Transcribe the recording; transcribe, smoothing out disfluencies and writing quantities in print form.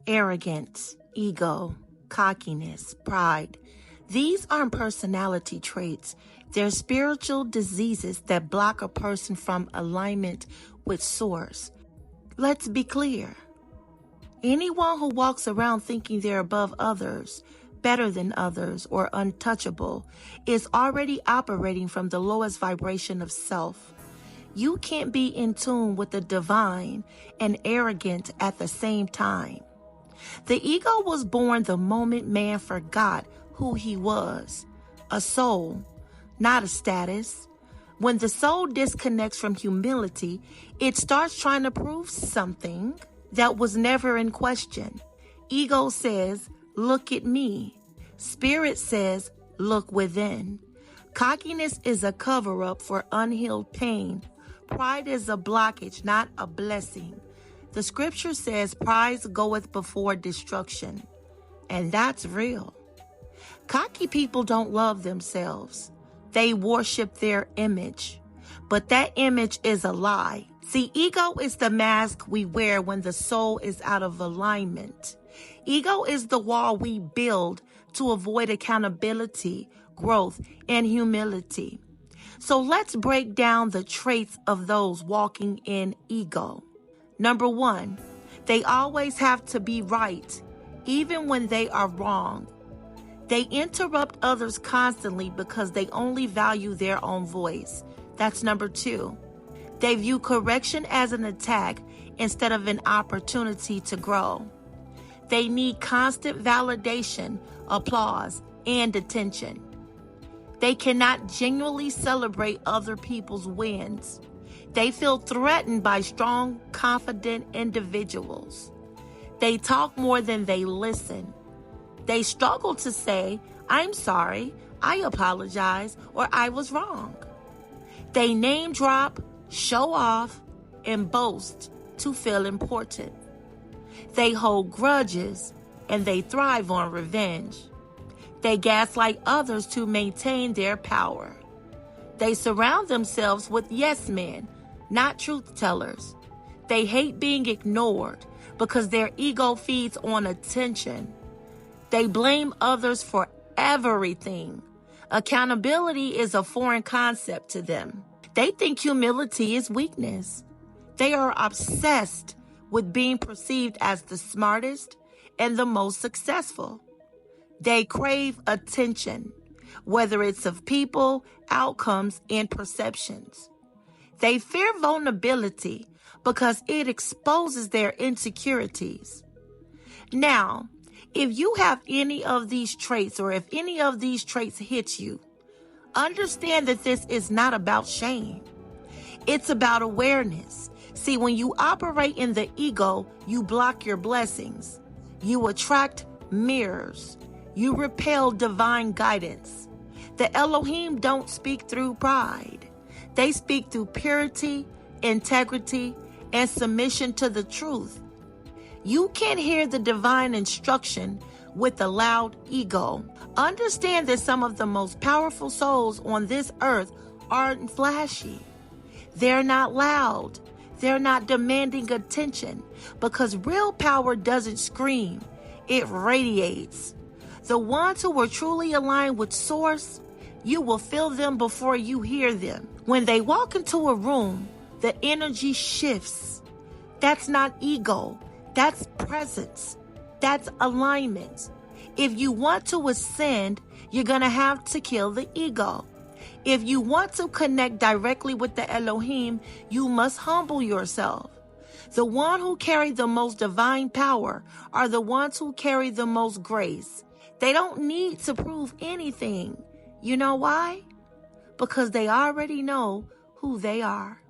Arrogance, ego, cockiness, pride. These aren't personality traits. They're spiritual diseases that block a person from alignment with Source. Let's be clear. Anyone who walks around thinking they're above others, better than others, or untouchable is already operating from the lowest vibration of self. You can't be in tune with the divine and arrogant at the same time. The ego was born the moment man forgot who he was, a soul, not a status. When the soul disconnects from humility, it starts trying to prove something that was never in question. Ego says, look at me. Spirit says, look within. Cockiness is a cover-up for unhealed pain. Pride is a blockage, not a blessing. The scripture says pride goeth before destruction. And that's real. Cocky people don't love themselves. They worship their image. But that image is a lie. See, ego is the mask we wear when the soul is out of alignment. Ego is the wall we build to avoid accountability, growth, and humility. So let's break down the traits of those walking in ego. Number 1, they always have to be right, even when they are wrong. They interrupt others constantly because they only value their own voice. That's number 2. They view correction as an attack instead of an opportunity to grow. They need constant validation, applause, and attention. They cannot genuinely celebrate other people's wins. They feel threatened by strong, confident individuals. They talk more than they listen. They struggle to say, I'm sorry, I apologize, or I was wrong. They name drop, show off, and boast to feel important. They hold grudges, and they thrive on revenge. They gaslight others to maintain their power. They surround themselves with yes men, not truth tellers. They hate being ignored because their ego feeds on attention. They blame others for everything. Accountability is a foreign concept to them. They think humility is weakness. They are obsessed with being perceived as the smartest and the most successful. They crave attention, whether it's of people, outcomes, and perceptions. They fear vulnerability because it exposes their insecurities. Now, if you have any of these traits, or if any of these traits hit you, understand that this is not about shame. It's about awareness. See, when you operate in the ego, you block your blessings. You attract mirrors. You repel divine guidance. The Elohim don't speak through pride. They speak through purity, integrity, and submission to the truth. You can't hear the divine instruction with a loud ego. Understand that some of the most powerful souls on this earth aren't flashy. They're not loud. They're not demanding attention, because real power doesn't scream. It radiates. The ones who are truly aligned with Source, you will feel them before you hear them. When they walk into a room, the energy shifts. That's not ego. That's presence. That's alignment. If you want to ascend, you're going to have to kill the ego. If you want to connect directly with the Elohim, you must humble yourself. The one who carry the most divine power are the ones who carry the most grace. They don't need to prove anything. You know why? Because they already know who they are.